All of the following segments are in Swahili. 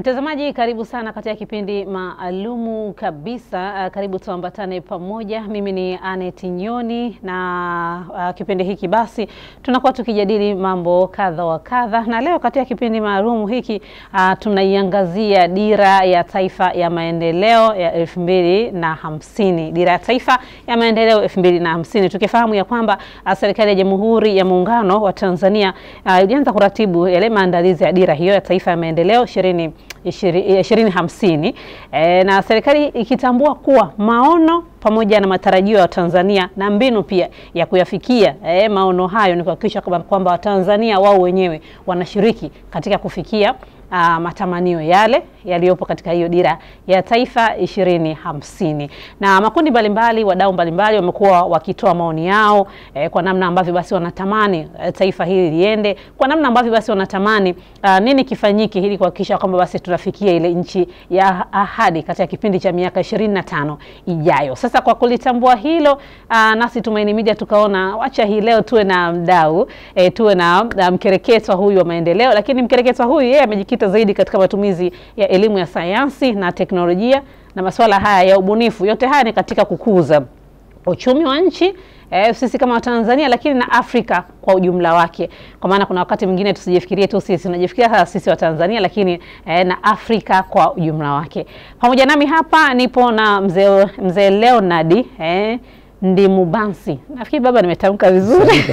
Mtazamaji, karibu sana katika kipindi maalumu kabisa. Karibu tuambatane pamoja. Mimi ni Anet Nyoni na kipindi hiki basi tunakuwa tukijadili mambo kadha wa kadha. Na leo katika kipindi maalumu hiki tunaiangazia dira ya taifa ya maendeleo ya 2050. Dira ya taifa ya maendeleo 2050. Tukifahamu ya kwamba serikali ya Jamhuri ya Muungano wa Tanzania ilianza kuratibu yale maandalizi ya dira hiyo ya taifa ya maendeleo 2050 na serikali ikitambua kuwa maono pamoja na matarajio ya Tanzania na mbinu pia ya kuyafikia maono hayo ni kuhakikisha kwamba Watanzania wao wenyewe wanashiriki katika kufikia matamanio yale yaliyopo katika hiyo dira ya taifa 2050. Na makundi mbalimbali, wadau mbalimbali wamekuwa wakitoa maoni yao kwa namna ambavyo basi wanatamani taifa hili liende, kwa namna ambavyo basi wanatamani nini kifanyike ili kuhakikisha kwamba basi tunafikia ile nchi ya ahadi katika kipindi cha miaka 25 ijayo. Sasa kwa kulitambua hilo, nasi Tumaini Media tukaona wacha hii leo tuwe na mdau, tuwe na mkereketwa huyu wa maendeleo, lakini mkereketwa huyu yeye amejikita zaidi katika matumizi ya elimu ya sayansi na teknolojia na masuala haya ya ubunifu. Yote haya ni katika kukuza uchumi wa nchi, sisi kama Watanzania, lakini na Afrika kwa ujumla wake. Kwa maana kuna wakati mwingine tusijifikirie tu sisi, tunajifikiria sisi wa Tanzania, lakini na Afrika kwa ujumla wake. Pamoja nami hapa nipo na mzee Leonard Ndimubansi. Nafikiri baba nimetamka vizuri.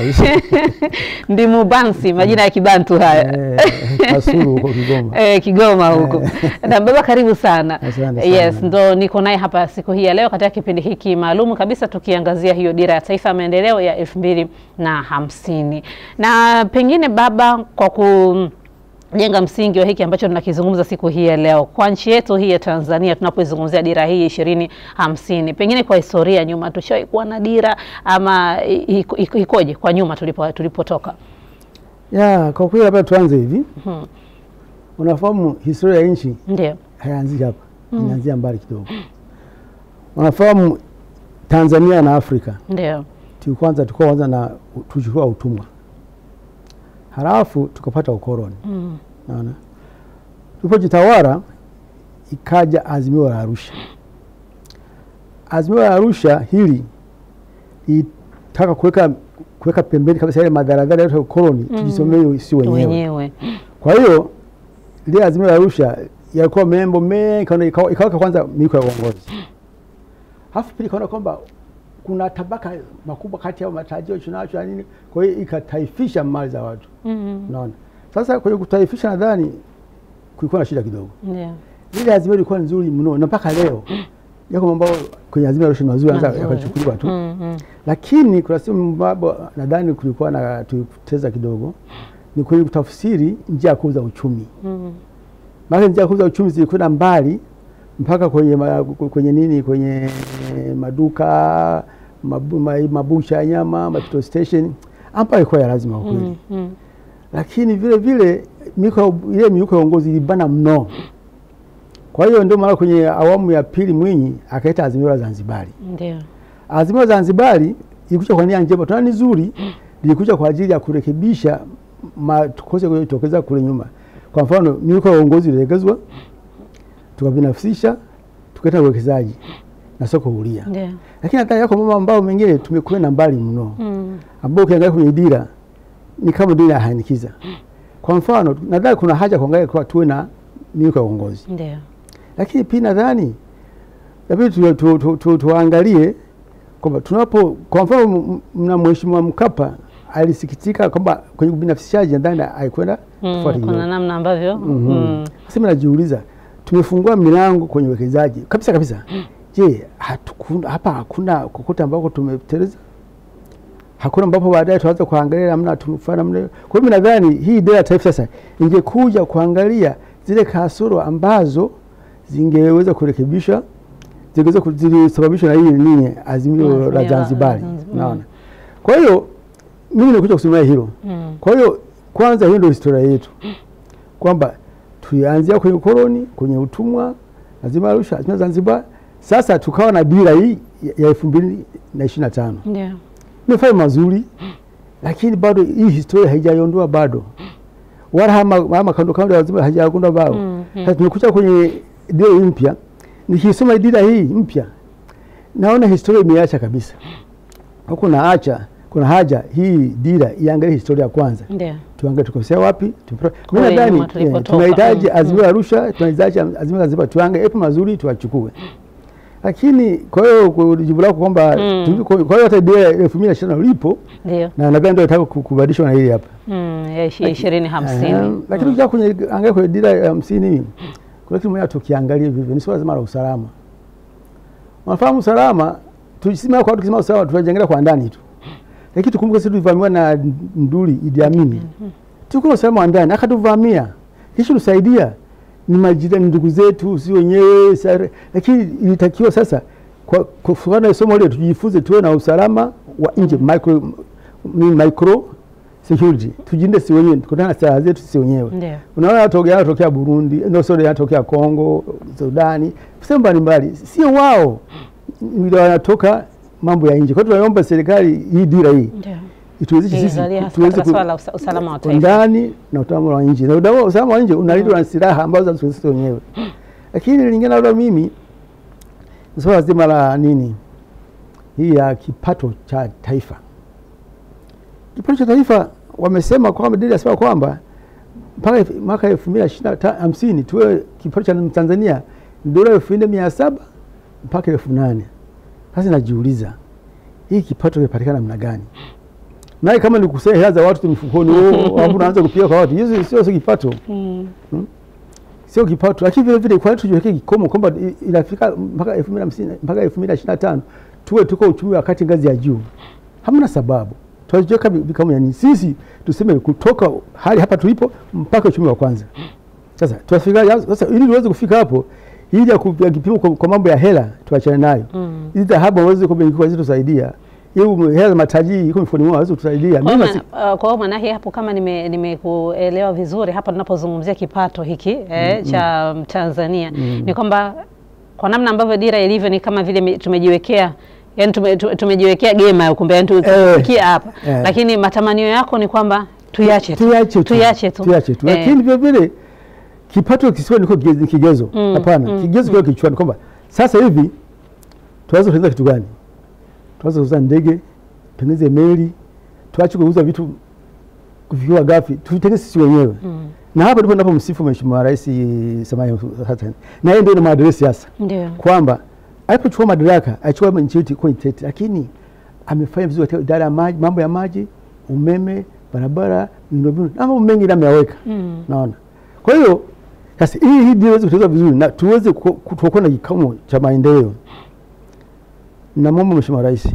Ndimubansi, majina ya Kibantu haya. Kasulu huko Kigoma. Kigoma huko. Na baba karibu sana. Yes, sana. ndo niko naye hapa siku hii ya leo katika kipindi hiki maalumu kabisa tukiangazia hiyo dira ya taifa ya maendeleo ya 2050. Na pengine baba, kwa jenga msingi wa hiki ambacho tunakizungumza siku hii ya leo kwa nchi yetu hii ya Tanzania, tunapozungumzia dira hii 2050, pengine kwa historia nyuma tushawahi kuwa na dira ama ikoje kwa nyuma tulipotoka? Kwa kweli hapa tuanze hivi. Unafahamu historia ya nchi ndio haianzi hapa, inaanzia mbali kidogo. Unafahamu Tanzania na Afrika ndio tulikuwa na tuchukua utumwa, halafu tukapata ukoloni. Naona tulipojitawala ikaja Azimio la Arusha. Azimio la Arusha hili itaka kuweka pembeni kabisa ile madhara ya ukoloni, tujisomee si wenyewe. Kwa hiyo ile Azimio la Arusha yalikuwa mambo mengi, ikaweka kwanza miko ya uongozi. Halafu pili kaona kwamba kuna tabaka makubwa kati ya matajiri tunacho nini, kwa hiyo ikataifisha mali za watu. Unaona? Sasa kwa hiyo kutaifisha, nadhani kulikuwa na shida kidogo. Ile Azimio ilikuwa nzuri mno na mpaka leo yako mambo kwenye Azimio Arusha mazuri anza yakachukuliwa tu. Lakini kuna sehemu mambo nadhani kulikuwa na tuteza kidogo, ni kwa kutafsiri njia ya kuuza uchumi. Maana njia ya kuuza uchumi zilikwenda mbali mpaka kwenye nini, kwenye maduka, mabusha ya nyama, petrol station, hapa ilikuwa ya lazima kweli. Lakini vile vile miuko ya uongozi ilibana mno. Kwa hiyo ndio maana kwenye awamu ya pili Mwinyi akaita Azimio la Zanzibari. Ndio. Azimio la Zanzibari ilikuja kwa nia njema, tena nzuri, ilikuja kwa ajili ya kurekebisha matukose yaliyotokeza kule nyuma. Kwa mfano, miuko ya uongozi ililegezwa, tukabinafsisha, tukaita uwekezaji na soko huria. Ndio. Lakini hata yako mambo ambayo mengine tumekwenda mbali mno. Ambao ukiangalia kwenye dira ni kama dira ya hanikiza. Kwa mfano, nadhani kuna haja kuangalia kwa tuwe na miuko ya uongozi. Ndio. Lakini pia nadhani labda tuangalie kwamba kwa mfano na Mheshimiwa Mkapa alisikitika kwamba kwenye binafsishaji nadhani haikwenda tofauti. Kuna namna ambavyo sasa najiuliza, tumefungua milango kwenye uwekezaji kabisa. Je, hapa hakuna kokote ambako tumeteleza? Hakuna ambapo baadaye tuanze kuangalia namna tumefanya namna. Kwa hiyo nadhani hii dira taifa sasa ingekuja kuangalia zile kasoro ambazo zingeweza kurekebisha, zingeweza kusababishwa na hii nini Azimio la Zanzibari. Naona. Kwa hiyo mimi nikuja kusema hilo. Kwa hiyo kwanza hiyo ndio historia yetu. Kwamba tulianzia kwenye ukoloni, kwenye utumwa, Azimio la Arusha, Azimio la Zanzibar. Sasa tukawa na dira hii ya 2025. Ndio. Imefanya mazuri, lakini bado hii historia haijaiondoa bado. Wala hama kando ya Zanzibar hajagonda bao. Sasa tumekuja kwenye dira mpya. Nikisoma dira hii mpya naona historia imeacha kabisa. Huko kuna haja hii dira iangalie historia kwanza. Ndio. Tuangalie tukosea wapi? Mimi nadhani tunahitaji azimio la Arusha, tunahitaji azimio la Zanzibar, tuangalie yapi mazuri tuachukue. Lakini kwa hiyo kujibu lako kwamba kwa hiyo hata dira 2025 lipo. Ndio. Na nadhani ndio nataka kubadilishwa na hili hapa. Ya 2050. Lakini ukija kwenye angalia kwenye dira ya 50 kuna kitu moja tukiangalia vivyo ni swala zima la usalama. Unafahamu usalama, tujisimama kwa watu kusema usalama tunajenga kwa ndani tu. Lakini tukumbuke sisi tulivamiwa na nduli Idi Amin. Tuko usalama wa ndani, akatuvamia. Hicho tusaidia ni majirani ndugu zetu si wenyewe, lakini ilitakiwa sasa kwa kufuatana na somo lile tujifunze tuwe na usalama wa nje, micro security. Tujinde si wenyewe, kutana na silaha zetu si wenyewe. Unaona yanatokea Burundi, ndio sio yanatokea Kongo, Sudani, sehemu mbalimbali. Sio wao ndio wanatoka mambo ya nje. Kwa hiyo tunaomba serikali hii dira hii ituwezeshe sisi tuweze usalama wa taifa ndani na usalama wa nje. Na usalama wa nje unalindwa na silaha ambazo sisi wenyewe. Lakini lingine labda mimi swala zima la nini? Hii ya kipato cha taifa. Kipato cha taifa wamesema kwamba dira inasema kwamba mpaka mwaka 2050 tuwe kipato cha Tanzania dola 4,700 mpaka 8,000. Sasa najiuliza hii kipato kinapatikana namna gani? Na kama ni kusema hela za watu tu mfukoni au unaanza kupiga kwa watu, hiyo sio kipato. Sio kipato. Lakini vile vile kwa tujiweke kikomo kwamba inafika mpaka 2050 mpaka 2025 tuwe tuko uchumi wa kati ngazi ya juu. Hamna sababu. Tujiweka kama yani sisi tuseme kutoka hali hapa tulipo mpaka uchumi wa kwanza. Sasa tuafika sasa ili tuweze kufika hapo ili ya kupiga kipimo kwa mambo ya hela tuachane nayo. Hizi dhahabu waweze kubenki kwa tusaidia. Hiyo hela matajiri iko mfukoni mwao hawezi kutusaidia. Kwa hiyo maana hapo kama nimekuelewa vizuri hapa tunapozungumzia kipato hiki cha Tanzania ni kwamba kwa namna ambavyo dira ilivyo ni kama vile tumejiwekea yani tumejiwekea gema ya kumbe yani tufikia hapa. Lakini matamanio yako ni kwamba tuiache tu. Lakini vile vile kipato kisiwe niko kigezo. Hapana. Kigezo kwa kichwani kwamba sasa hivi tuanze kuanza kitu gani? Tuanze kuuza ndege, tutengeneze meli, tuache kuuza vitu kufikiwa gafi, tutengeneze sisi wenyewe. Na hapa ndipo ninapomsifu Mheshimiwa Rais Samia Hassan. Na yeye ndio na maadresi sasa. Ndio. Kwamba alipochukua madaraka, alichukua nchi yetu kwa intete, lakini amefanya vizuri katika idara ya maji, mambo ya maji, umeme, barabara, miundombinu, na mambo mengi ameyaweka. Naona. Kwa hiyo sasa hii ndio iweze kutekelezwa vizuri na tuweze kutokuwa na kikomo cha maendeleo. Na mambo Mheshimiwa Rais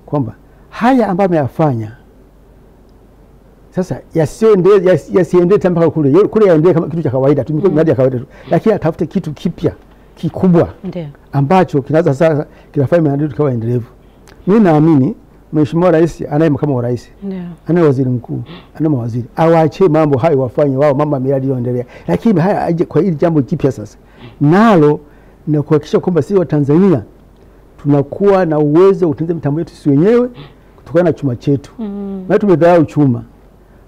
kwamba haya ambayo ameyafanya sasa yasiende mpaka kule yaende kama kitu cha kawaida tu, miradi ya kawaida tu, lakini atafute kitu kipya kikubwa ambacho kinaweza sasa kinafanya maendeleo kama endelevu. Mimi naamini Mheshimiwa Rais anaye makamu wa rais, anaye waziri mkuu, anaye mawaziri, awaache mambo hayo wafanye wao mambo ya miradi inayoendelea, lakini haya aje kwa hili jambo jipya sasa nalo na kuhakikisha kwamba sisi wa Tanzania tunakuwa na uwezo kutengeneza mitambo yetu sisi wenyewe kutokana na chuma chetu. Na tumedharau chuma.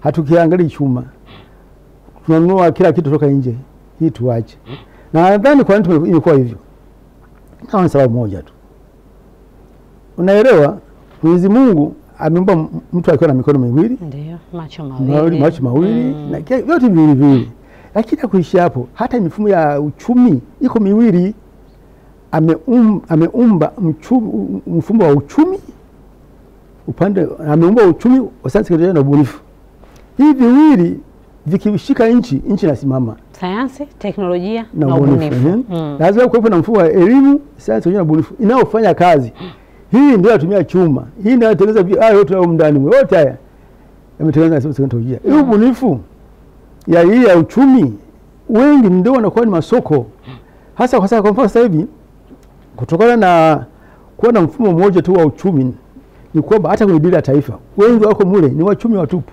Hatukiangalia chuma. Tunanunua kila kitu kutoka nje. Hii tuache. Na nadhani kwa nini imekuwa hivyo? Kwa sababu moja tu. Unaelewa, Mwenyezi Mungu ameumba mtu akiwa na mikono miwili, ndio, macho mawili, na yote viwili. Lakini kuishi hapo, hata mifumo ya uchumi iko miwili. Ameumba mfumo wa uchumi upande, ameumba uchumi wa sayansi, teknolojia na ubunifu. Hivi viwili vikishika nchi inasimama. Sayansi, teknolojia na ubunifu. Lazima kuwepo na mfumo wa elimu, sayansi, teknolojia na ubunifu inaofanya kazi. Hii ndio inatumia chuma. Hii ndio inatengeneza hayo yote hapo ndani. Yote haya yametengenezwa na sayansi, teknolojia. Hii ubunifu ya uchumi wengi ndio wanakuwa ni masoko. Hasa kwa sababu kwa sasa hivi kutokana na kuwa na mfumo mmoja tu wa uchumi ni kwamba hata kwenye dira ya taifa wengi wako mule ni wachumi watupu.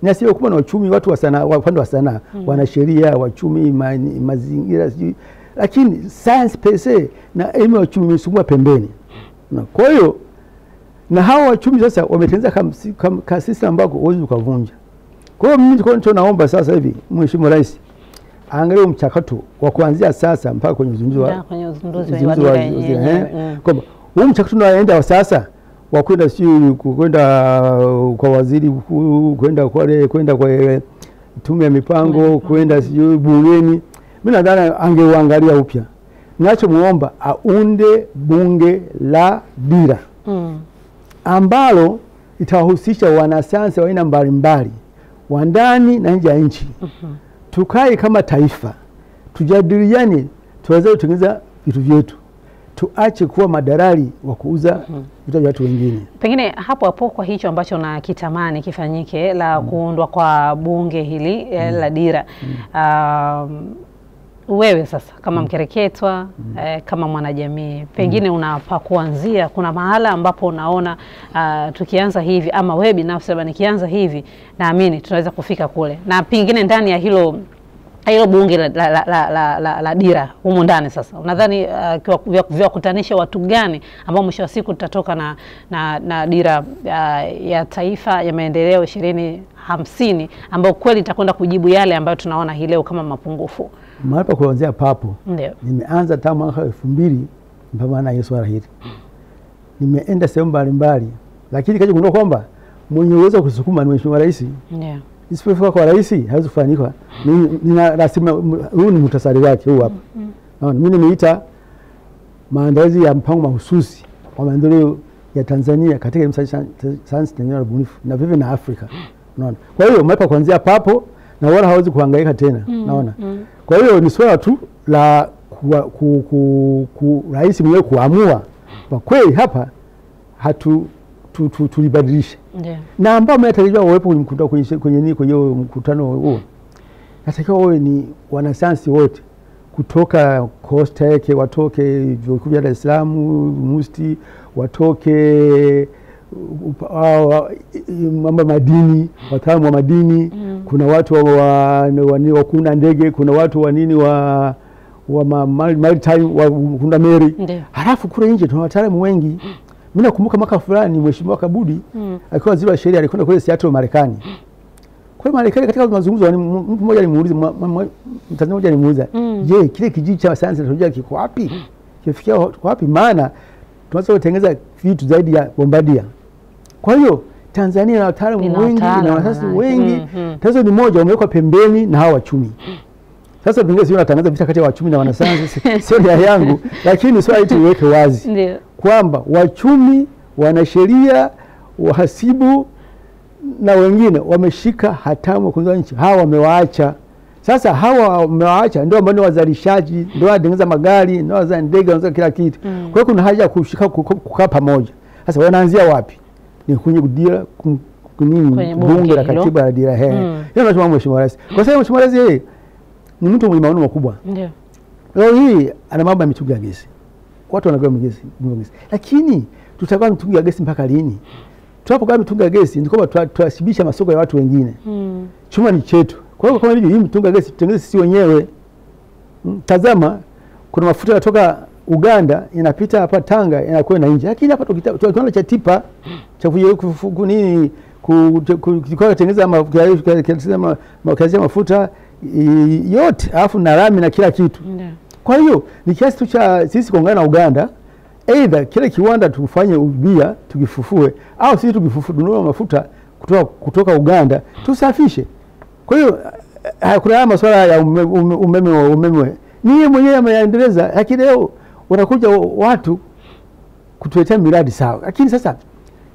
Ni asili kubwa na wachumi watu wa sanaa, upande wa sanaa, wanasheria, wachumi, mazingira sijui. Lakini science pese na elimu ya uchumi imesukuma pembeni. Na kwa hiyo na hao wachumi sasa wametengeneza kama system ambako huwezi ukavunja. Kwa hiyo mimi niko naomba sasa hivi Mheshimiwa Rais angalie mchakato wa kuanzia sasa mpaka kwenye uzinduzi wa dira yenyewe. Kwamba huu mchakato unaoenda sasa wa kwenda kwa waziri mkuu, kwenda kwa tume ya mipango, kwenda bungeni, mimi nadhani angeuangalia upya. Ninachomuomba aunde bunge la dira ambalo itawahusisha wanasayansi wa aina mbalimbali wa ndani na nje ya nchi. Tukae kama taifa, tujadiliane, tuweze kutengeneza vitu vyetu. Tuache kuwa madalali wa kuuza vitu vya watu wengine. Pengine hapo kwa hicho ambacho na kitamani kifanyike la kuundwa kwa bunge hili la dira. Wewe sasa kama mkereketwa, kama mwanajamii, pengine unapa kuanzia, kuna mahala ambapo unaona tukianza hivi, ama wewe binafsi labda nikianza hivi, naamini tunaweza kufika kule. Na pengine ndani ya hilo bunge la dira humo ndani sasa, unadhani vyakutanisha watu gani ambao mwisho wa siku tutatoka na dira ya taifa ya maendeleo 2050 ambao kweli itakwenda kujibu yale ambayo tunaona hii leo kama mapungufu? Mahali pa kuanzia papo, ndio nimeanza tangu mwaka 2000 mpaka na Yesu swala hili. Nimeenda sehemu mbalimbali, lakini kaje kugundua kwamba mwenye uwezo kusukuma ni Mheshimiwa Rais. Ndio. Isipofika kwa rais haiwezi kufanyika. Nina rasmi huu ni muhtasari wake huu hapa. Mimi nimeita maandalizi ya mpango mahususi wa maendeleo ya Tanzania katika sayansi na ubunifu na vivyo na Afrika. Unaona? Kwa hiyo mapa kuanzia papo na wala hawezi kuhangaika tena. Naona. Kwa hiyo ni swala tu la rais mwenyewe kuamua kwa kweli hapa tulibadilisha. Na ambao mnatarajiwa wawepo kwenye mkutano huo, natakiwa wawe ni wanasayansi wote kutoka COSTECH, watoke vyuo vikuu vya Dar es Salaam, MUST, watoke mambo madini, wataalamu wa madini, kuna watu wa kuna ndege, kuna watu wa nini wa maritime, wa kuna meri. Halafu kule nje tuna wataalamu wengi. Mimi nakumbuka mwaka fulani Mheshimiwa Kabudi alikuwa waziri wa sheria, alikwenda kule Seattle Marekani. Kwa Marekani katika mazungumzo mtu mmoja alimuuliza, Mtanzania mmoja alimuuliza, je, kile kijiji cha sayansi na teknolojia kiko wapi? Kifikia wapi? Maana tunaweza kutengeneza vitu zaidi ya bombardia. Kwa hiyo Tanzania na wataalamu wengi na wanasayansi wengi, tatizo ni moja, wamewekwa pembeni na hawa wachumi. Sasa pengine sio natangaza vita kati ya wachumi na wanasayansi, sio nia yangu, lakini swali hili tuweke wazi. Ndio. Kwamba wachumi, wanasheria, wahasibu na wengine wameshika hatamu kwa nchi. Hawa wamewaacha. Sasa hawa wamewaacha ndio ambao wazalishaji, ndio watengeneza magari, ndio waza ndege, wanza kila kitu. Kwa hiyo kuna haja ya kushika kukaa pamoja. Sasa wanaanzia wapi? Ni kwenye dira bunge la katiba la dira hiyo ndio Mheshimiwa Rais. Kwa sababu Mheshimiwa Rais yeye ni mtu mwenye maono makubwa. Ndio. Leo hii ana mambo ya mitungi ya gesi. Watu wanagawa gesi. Lakini tutakuwa mitungi ya gesi mpaka lini? Tunapogawa mitungi ya gesi ni kwamba tuashibisha masoko ya watu wengine. Chuma ni chetu. Kwa hiyo kama hivi hii mitungi ya gesi tutengeneze sisi wenyewe. Tazama, kuna mafuta yanatoka Uganda inapita hapa Tanga inakwenda nje. Lakini hapa tukiona cha tipa cha kunini kutengeneza mafuta yote alafu na rami na kila kitu. Kwa hiyo ni kiasi tu cha sisi kuungana na Uganda, either kile kiwanda tufanye ubia tukifufue, au sisi tukifufue tununue mafuta kutoka Uganda tusafishe. Kwa hiyo kuna masuala ya umeme ni mwenyewe ameyaendeleza, lakini leo wanakuja watu kutuletea miradi sawa. Lakini sasa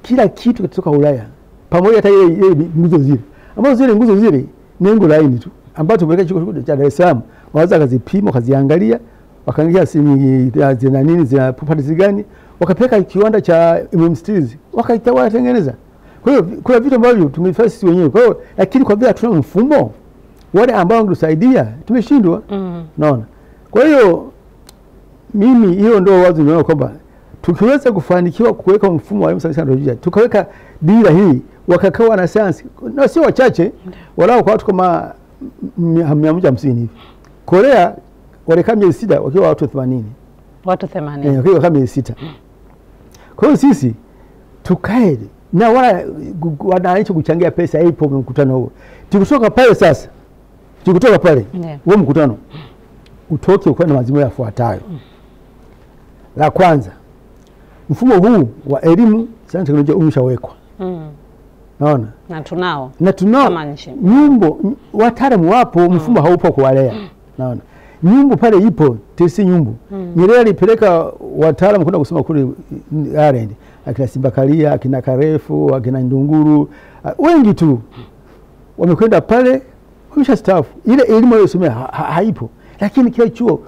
kila kitu kutoka Ulaya pamoja hata ile nguzo zile ambazo zile nguzo zile ni nguzo laini tu ambazo tumeweka chuo cha Dar es Salaam, waweza kazipima, kaziangalia, wakaangalia zina nini, zina properties gani, wakapeka kiwanda cha Steels wakaitengeneza. Kwa hiyo kuna vitu ambavyo tumefanya sisi wenyewe. Kwa hiyo lakini kwa vile hatuna mfumo wale ambao wangetusaidia tumeshindwa. Naona. Kwa hiyo mimi hiyo ndio wazo ninaona kwamba tukiweza kufanikiwa kuweka mfumo wa sayansi na teknolojia, tukaweka dira hii, wakakaa na sayansi na sio wachache, walao kwa watu kama 150 hivi. Korea walikaa miezi 6 wakiwa watu 80. Watu 80. Wakiwa kama miezi 6. Kwa hiyo sisi tukae na wala wananchi kuchangia pesa ipo mkutano huo. Tukitoka pale sasa Tukitoka pale huo mkutano utoke ukiwa na maazimio yafuatayo. La kwanza, mfumo huu wa elimu sayansi teknolojia umeshawekwa. Naona? Na tunao nyumbo, wataalamu wapo, mfumo haupo kuwalea. Naona? Nyumbu pale ipo, tesi nyumbu. Nyerere alipeleka wataalamu kwenda kusoma kule Ireland. Akina Simbakalia, akina Karefu, akina Ndunguru, wengi tu wamekwenda pale, wameshastaafu. Ile elimu aliyosomea haipo. Lakini kile chuo,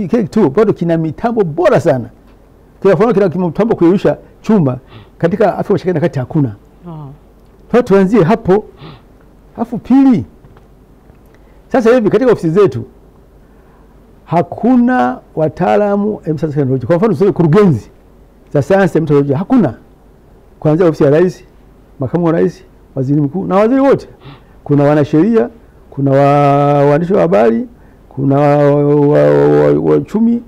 kile tu bado kina mitambo bora sana. Kwa mfano kina mitambo kuyeyusha chuma katika Afrika Mashariki na Kati hakuna. Kwa tuanzie hapo. Alafu pili, sasa hivi katika ofisi zetu hakuna wataalamu sayansi teknolojia. Kwa mfano sio kurugenzi za sayansi ya teknolojia hakuna. Kuanzia ofisi ya rais, makamu wa rais, waziri mkuu na waziri wote. Kuna wanasheria, kuna waandishi wa habari, kuna wachumi,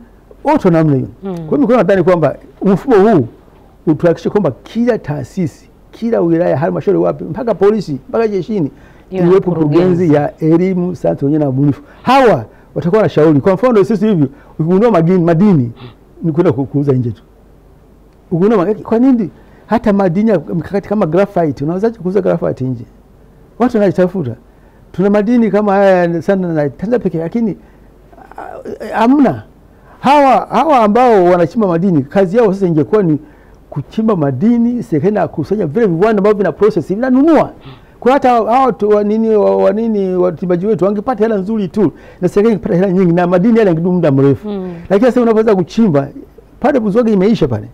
wote namna hiyo. Kwa hiyo nadhani kwamba mfumo huu utuhakikishe kwamba kila taasisi, kila wilaya, halmashauri wapi, mpaka polisi, mpaka jeshini iwepo kurugenzi ya elimu, sayansi teknolojia na ubunifu. Hawa watakuwa na shauri. Kwa mfano sisi hivi ukigundua madini ni kwenda kuuza nje tu. Ukigundua kwa nini hata madini ya mikakati kama graphite unawezaje kuuza graphite nje? Watu wanatafuta. Tuna madini kama haya sana na Tanzania pekee, lakini hamna. Hawa ambao wanachimba madini kazi yao sasa ingekuwa ni kuchimba madini, serikali na kusanya vile viwanda ambavyo vina process vinanunua. Kwa hata hao watibaji wetu wangepata hela nzuri tu na serikali ingepata hela nyingi na madini yale yangedumu muda mrefu. Lakini sasa unapoweza kuchimba pale Buzwagi imeisha pale.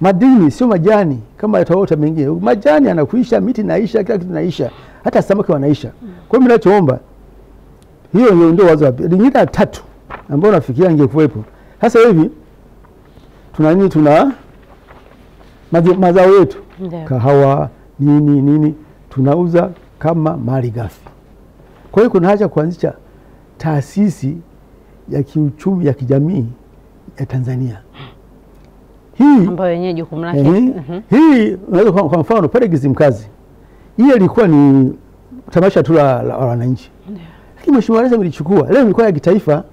Madini sio majani kama yataota mengine. Majani yanakuisha, miti inaisha, kila kitu inaisha. Hata samaki wanaisha. Kwa hiyo ninachoomba hiyo ndio wazo la lingine la tatu ambao nafikiria ingekuwepo. Sasa hivi tuna mazao yetu. Kahawa, nini tunauza kama mali ghafi. Kwa hiyo kuna haja kuanzisha taasisi ya kiuchumi ya kijamii ya Tanzania. Hii ambayo yenyewe jukumu lake. Hii unaweza kwa mfano pale Kizimkazi. Ile ilikuwa ni tamasha tu la wananchi. Lakini Mheshimiwa Rais amelichukua. Leo ilikuwa ya kitaifa.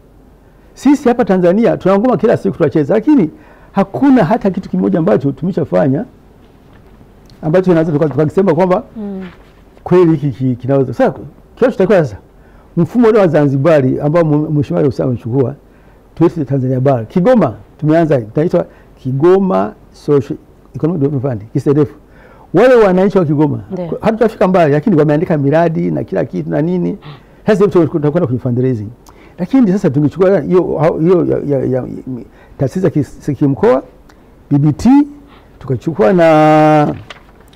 Sisi hapa Tanzania tunangoma kila siku tunacheza, lakini hakuna hata kitu kimoja ambacho tumeshafanya ambacho inaweza tukasema kwamba kweli hiki kinaweza. Sasa kesho tutakuwa sasa mfumo ule wa Zanzibari ambao Mheshimiwa Rais amechukua tuwete Tanzania bara. Kigoma tumeanza inaitwa Kigoma Social Economic Development Fund, KSDF. Wale wananchi wa Kigoma hatutafika mbali, lakini wameandika miradi na kila kitu na nini. Sasa tutakwenda kwenye fundraising. Lakini sasa tungechukua hiyo ya taasisi za kimkoa, BBT, tukachukua na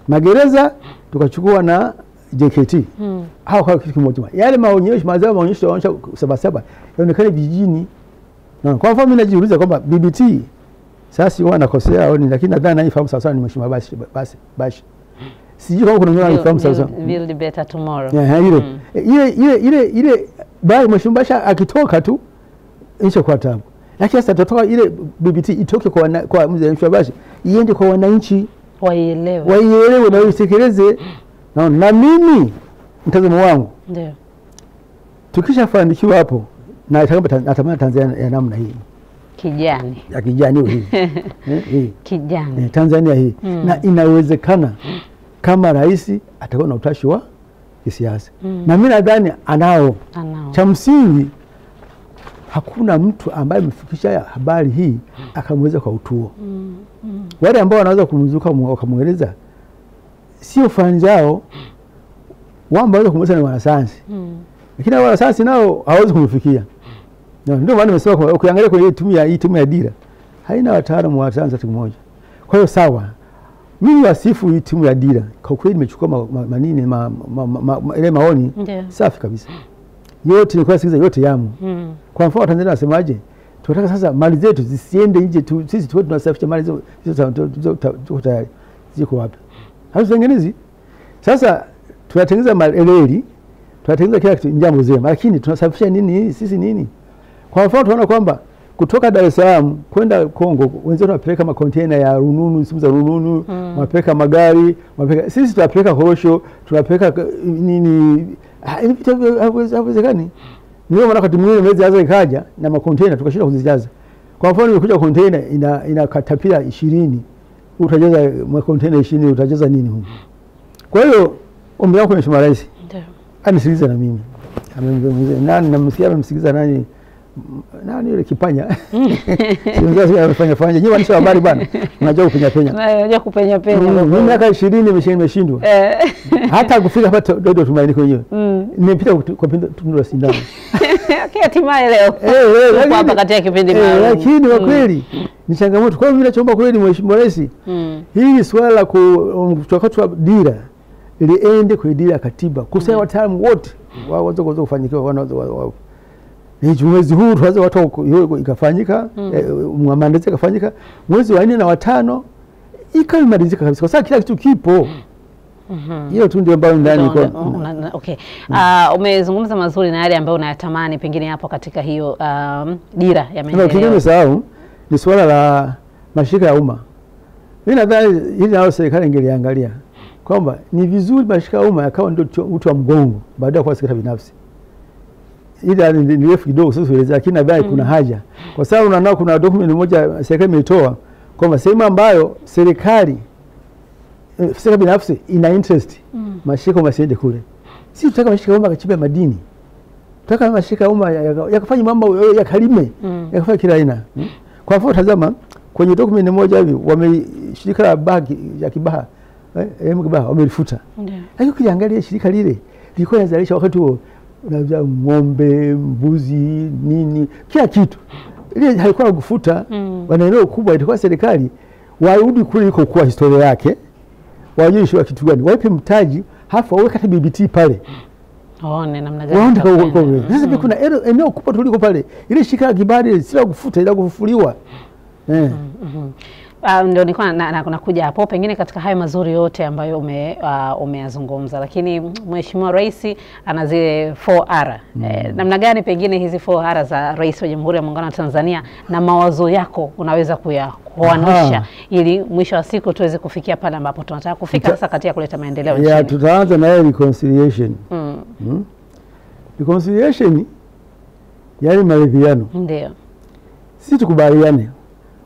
magereza, tukachukua na JKT. Hao kwa kitu kimoja. Yale maonyesho yaonyesha Sabasaba yaonekane vijijini. Kwa mfano mimi najiuliza kwamba BBT sasa huwa nakosea au ni, lakini nadhani naifahamu sawa ni Mheshimiwa Bashi. Sijui kama kuna mtu anafahamu sawa. Build better tomorrow. Ile baada Mheshimiwa Bashi akitoka tu insha kwa tabu. Lakini sasa tutatoka ile BBT itoke kwa Mheshimiwa Bashi iende kwa wananchi waielewe na waitekeleze. Na mimi mtazamo wangu ndio tukishafanikiwa hapo na natamani Tanzania ya namna hii kijani hii kijani Tanzania hii na inawezekana kama rais atakuwa na utashi wa kisiasa na mimi nadhani anao. Cha msingi hakuna mtu ambaye amefikisha habari hii akamweza kwa utuo. Wale ambao wanaweza kumzuka wakamweleza sio fani zao, wao ambao kumweleza ni wanasayansi. Lakini wanasayansi nao hawezi kumfikia. Ndio maana nimesema kwa ukiangalia kwenye timu ya dira haina wataalamu wa sayansi hata mmoja. Kwa hiyo sawa, mimi wasifu hii timu ya dira kwa kweli nimechukua ile maoni safi kabisa. Yote ni kwa sikiza yote yamu. Kwa mfano Tanzania nasemaje? Tunataka sasa mali zetu zisiende nje tu, sisi tuwe tunasafisha mali zetu tuko tayari. Ziko wapi? Hatutengenezi. Sasa tunatengeneza reli, tunatengeneza kila kitu njambo zema, lakini tunasafisha nini sisi nini? Kwa mfano tunaona kwamba kutoka Dar es Salaam kwenda Kongo wenzetu wanapeleka makontena ya rununu, simu za rununu, wanapeleka magari, sisi tunapeleka korosho, tunapeleka nini Hivi vitu haviwezekani. Ndio maana wakati mwingine mwezi anza ikaja na makontena tukashinda kuzijaza. Kwa mfano imekuja container ina katapila 20. Utajaza makontena 20 utajaza nini huko? Kwa hiyo ombi langu kwa Mheshimiwa Rais. Ndio. Anisikilize na mimi. Nani namsikia amemsikiliza nani? Nani yule Kipanya? Sio amefanya fanya. Nyinyi waandishi wa habari bwana. Unajua kupenya. Unajua kupenya. Mimi miaka 20 nimeshindwa. Hata kufika hapa Dodo Tumaini kwenyewe. Nimepita kwa tundu la sindano. Hatimaye leo. Hapa kati ya kipindi maalum. Lakini kwa kweli ni changamoto. Kwa hiyo mimi nachoomba kweli Mheshimiwa Rais, hili swala la kuchakatwa dira liende kwa dira ya katiba. Kusema wataalamu wote waweze kufanikiwa mwezi huu tuanze watu ikafanyika maandalizi ikafanyika mwezi wa 4 na wa 5 ikamalizika kabisa kwa sababu kila kitu kipo. Hiyo tu ndio ambayo ndani iko. Okay. Umezungumza mazuri na yale ambayo unayatamani pengine hapo katika hiyo dira ya maendeleo. Kile nimesahau ni swala la mashirika ya umma. Mimi nadhani hili nalo serikali ingeliangalia kwamba ni vizuri mashirika ya umma yakawa ndio uti wa mgongo baada ya kuwa sekta binafsi. Ila ni refu kidogo sasa ueleza, lakini nadhani kuna haja. Kwa sababu unaona kuna document moja serikali imetoa kwamba sehemu ambayo serikali sekta binafsi ina interest mashirika masiende kule. Sisi tunataka mashirika umma yakachimba madini. Tunataka mashirika umma yakafanya mambo ya kalime, yakafanya kila aina. Kwa mfano tazama kwenye document moja hivi wameshirika la bagi ya Kibaha Kibaha wamelifuta. Lakini ukiangalia shirika lile lilikuwa linazalisha wakati huo unaweza ng'ombe, mbuzi, nini, kila kitu. Ile haikuwa kufuta, wana eneo kubwa itakuwa serikali warudi kule iko kwa historia yake. Waonyeshe wa kitu gani? Waipe mtaji, halafu waweke hata BBT pale. Waone namna gani. Sasa kuna eneo kubwa tuliko pale. Ile shirika la kibali sila kufuta ila kufufuliwa. Ndio nilikuwa nakuja hapo pengine katika hayo mazuri yote ambayo umeyazungumza, lakini Mheshimiwa Rais ana zile 4R. Namna gani pengine hizi 4R za Rais wa Jamhuri ya Muungano wa Tanzania na mawazo yako unaweza kuyaoanisha ili mwisho wa siku tuweze kufikia pale ambapo tunataka kufika sasa katika kuleta maendeleo nchini? Tutaanza na reconciliation. Reconciliation yani maridhiano. Ndio. Sisi tukubaliane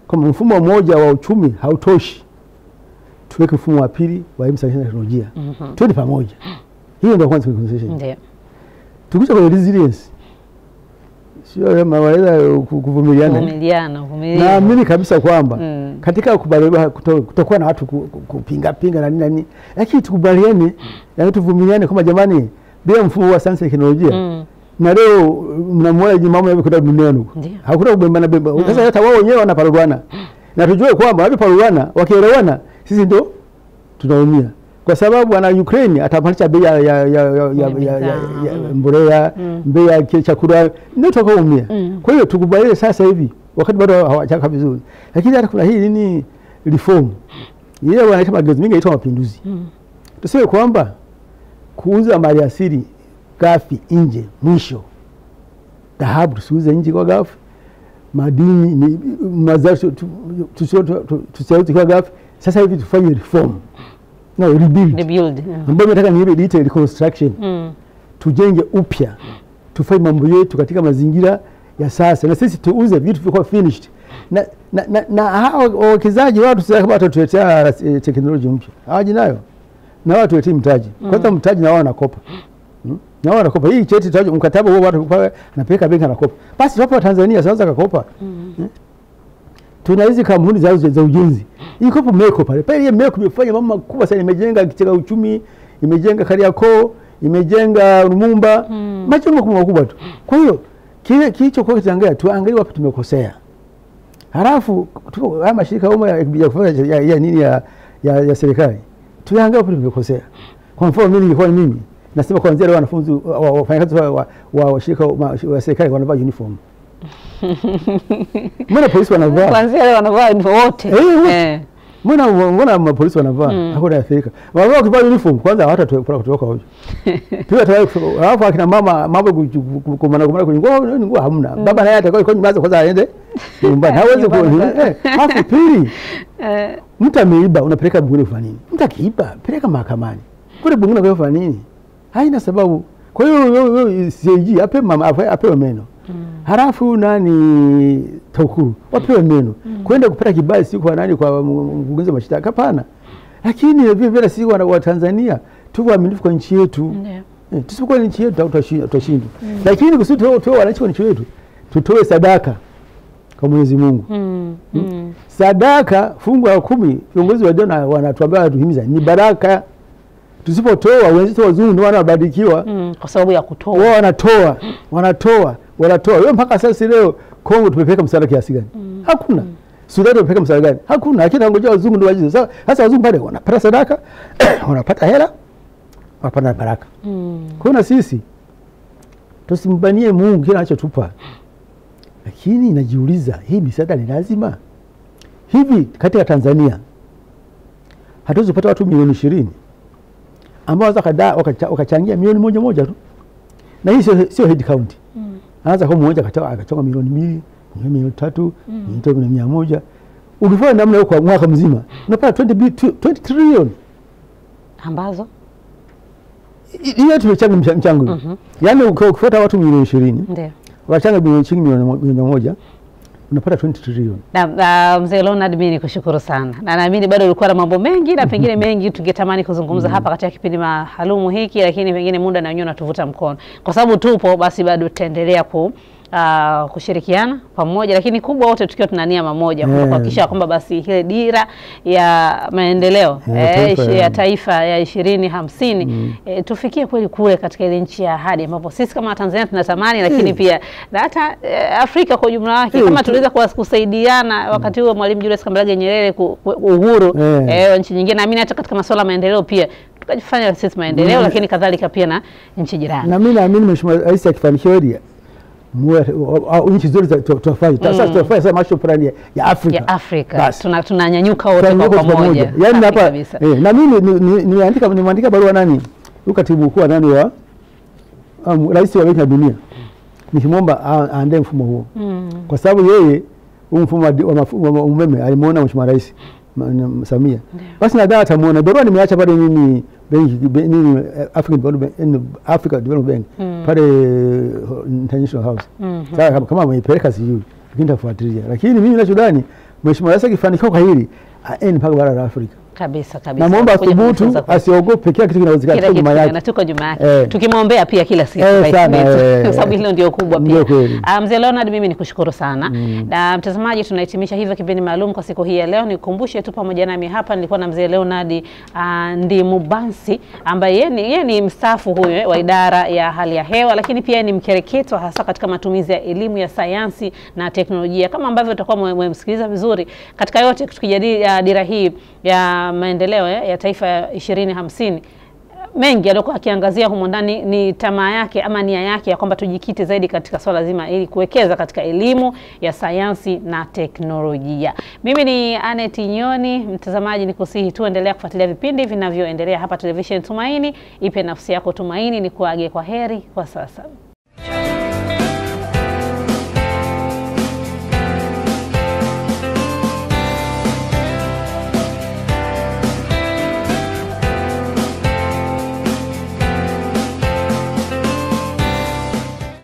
kama mfumo mmoja wa uchumi hautoshi, tuweke mfumo wa pili wa elimu, sayansi na teknolojia. Twende pamoja. Hiyo ndio kwanza reconciliation. Ndio. Tukija kwa resilience, sio maweza kuvumiliana. Na mimi kabisa kwamba katika kubaliana kutakuwa na watu kupinga na nini, lakini tukubaliane na tuvumiliane kama jamani, bila mfumo wa sayansi na teknolojia na leo mnamwona mama hivi kwenda duniani huko. Hakuna kubembana bemba. Sasa hata wao wenyewe wanaparuana. Na tujue kwamba wanaparuana, wakielewana sisi ndio tunaumia. Kwa sababu ana Ukraine atapandisha bei ya mbolea, bei ya chakula, ndio tutakaoumia. Kwa hiyo tukubaliane sasa hivi wakati bado hawajaka vizuri. Lakini hata kuna hii nini reform. Ile wanaita mageuzi mengi inaitwa mapinduzi. Tuseme kwamba kuuza mali asili ghafi nje mwisho. Dhahabu tusiuze nje kwa ghafi. Madini ni mazao tusiuze kwa ghafi. Sasa hivi tufanye reform. No, rebuild. Ambayo nataka niibe detail reconstruction. Tujenge upya. Tufanye mambo yetu katika mazingira ya sasa. Na sisi tuuze vitu vilikuwa finished. Na hao wawekezaji wao tuseme kama watatuletea teknolojia mpya. Hawaji nayo. Na watu wetu mtaji. Kwanza mtaji na wao wanakopa. Na wao wanakopa. Hii cheti tutaje mkataba huo watu anapeleka benki anakopa. Basi wapo wa Tanzania sasa kakopa. Tuna hizi kampuni za ujenzi. Hii kopo meko pale. Pale ile meko imefanya mambo makubwa sana, imejenga kitega uchumi, imejenga Kariakoo, imejenga Lumumba. Majengo makubwa tu. Kwa hiyo kile kilichokuwa kitangalia tuangalie wapi tumekosea. Halafu tuko mashirika umma ya kufanya ya nini ya serikali. Tuangalie wapi tumekosea. Kwa mfano mimi nilikuwa mimi nasema kwanza leo wanafunzi wafanyakazi wa shirika wa serikali wanavaa uniform. Mbona polisi wanavaa? Kwanza leo wanavaa wote. Mbona mapolisi wanavaa? Hakuna Afrika. Wanavaa kuvaa uniform kwanza kutoka huko. Pia alafu akina mama mambo kumana kwenye nguo hamna. Baba naye atakuwa kwa nyumba kwanza aende nyumbani. Hawezi kuona. Alafu pili. Mtu ameiba unapeleka bungeni kufanya nini? Mtu akiiba peleka mahakamani. Kule bungeni kwa kufanya nini? Haina sababu. Kwa hiyo CAG apewe meno. Halafu nani TAKUKURU wapewe meno. Kwenda kupata kibali si kwa nani, kwa mkurugenzi wa mashtaka, hapana. Lakini vile vile sisi wa Tanzania tuwe waaminifu kwa nchi yetu. Tusipokuwa nchi yetu tutashindwa. Lakini kusudi tuwe wananchi wa nchi yetu, tutoe sadaka kwa Mwenyezi Mungu. Sadaka fungu la 10 viongozi wa dini wanatuambia, watuhimiza ni baraka. Tusipotoa wenzetu wazungu ndio wanabarikiwa kwa sababu ya kutoa. Wao wanatoa. Wewe mpaka sasa leo Kongo tumepeleka msaada kiasi gani? Hakuna. Sudan tumepeleka msaada gani? Hakuna. Lakini ngoja wazungu ndio wajize. Sasa wazungu pale wanapata sadaka, wanapata hela, wanapata baraka. Kwa na sisi tusimbanie Mungu kile anachotupa. Lakini najiuliza, hii misaada ni lazima? Hivi katika Tanzania hatuwezi kupata watu milioni 20 ambao wakachangia milioni moja tu. Na hii sio head count. Anaanza kama mmoja akachanga milioni 2, milioni 3, milioni 100. Ukifanya namna hiyo kwa mwaka mzima, unapata 20 trillion ambazo hiyo tumechanga mchango. Yaani ukifuata watu milioni 20, ndio wachanga milioni 1, unapata 20 trillion. Na Mzee Leonard, mimi nikushukuru sana. Na naamini bado ulikuwa na mambo mengi na pengine mengi tungetamani kuzungumza hapa katika kipindi maalumu hiki, lakini pengine muda na wenyewe unatuvuta mkono. Kwa sababu tupo, basi bado tutaendelea kushirikiana pamoja, lakini kubwa wote tukiwa tuna nia moja kuhakikisha kwamba basi ile dira ya maendeleo ya taifa ya 2050 tufikie kweli kule katika ile nchi ya ahadi, ambapo sisi kama Tanzania tunatamani, lakini pia na hata Afrika kwa ujumla wake, kama tuliweza kusaidiana wakati huo Mwalimu Julius Kambarage Nyerere uhuru nchi nyingine, naamini hata katika masuala ya maendeleo pia tukajifanya sisi maendeleo, lakini kadhalika pia na nchi jirani. Na mimi naamini Mheshimiwa Rais akifanikiwa hili nchi zote tutafanya. Sasa tutafanya sasa masho plan ya Afrika. Tunanyanyuka wote kwa pamoja. Yaani hapa na mimi nimeandika barua nani? Katibu mkuu wa nani wa Rais wa Benki ya Dunia. Nikimwomba aandae mfumo huo. Kwa sababu yeye mfumo wa umeme alimuona Mheshimiwa Rais Samia. Basi nadhani atamuona. Barua nimeacha pale nini Africa Development Bank pale International House. Sasa kama ameipeleka sijui, lakini nitafuatilia. Lakini mimi ninachodhani Mheshimiwa Rais akifanikiwa kwa hili mpaka bara la Afrika. Kabisa. Na muomba thubutu, asiogope, kila kitu kinawezekana, tuko nyuma yake. Na tuko nyuma yake. Tukimwombea pia kila siku kwa sababu hilo ndio kubwa pia. Mzee Leonard, mimi nikushukuru sana. Na mtazamaji, tunahitimisha hivyo kipindi maalum kwa siku hii ya leo. Nikukumbushe tu pamoja nami hapa nilikuwa na Mzee Leonard Ndimubansi, ambaye yeye ni mstaafu huyo wa idara ya hali ya hewa, lakini pia ni mkereketo hasa katika matumizi ya elimu ya sayansi na teknolojia, kama ambavyo tutakuwa mmemsikiliza vizuri katika yote tukijadili dira hii ya maendeleo ya taifa ya 2050. Mengi alikuwa akiangazia humo ndani ni tamaa yake ama nia yake ya kwamba tujikite zaidi katika swala zima ili kuwekeza katika elimu ya sayansi na teknolojia. Mimi ni Anet Nyoni. Mtazamaji, nikusihi tu endelea kufuatilia vipindi vinavyoendelea hapa Television Tumaini. Ipe nafsi yako tumaini. Ni kuage kwa heri kwa sasa.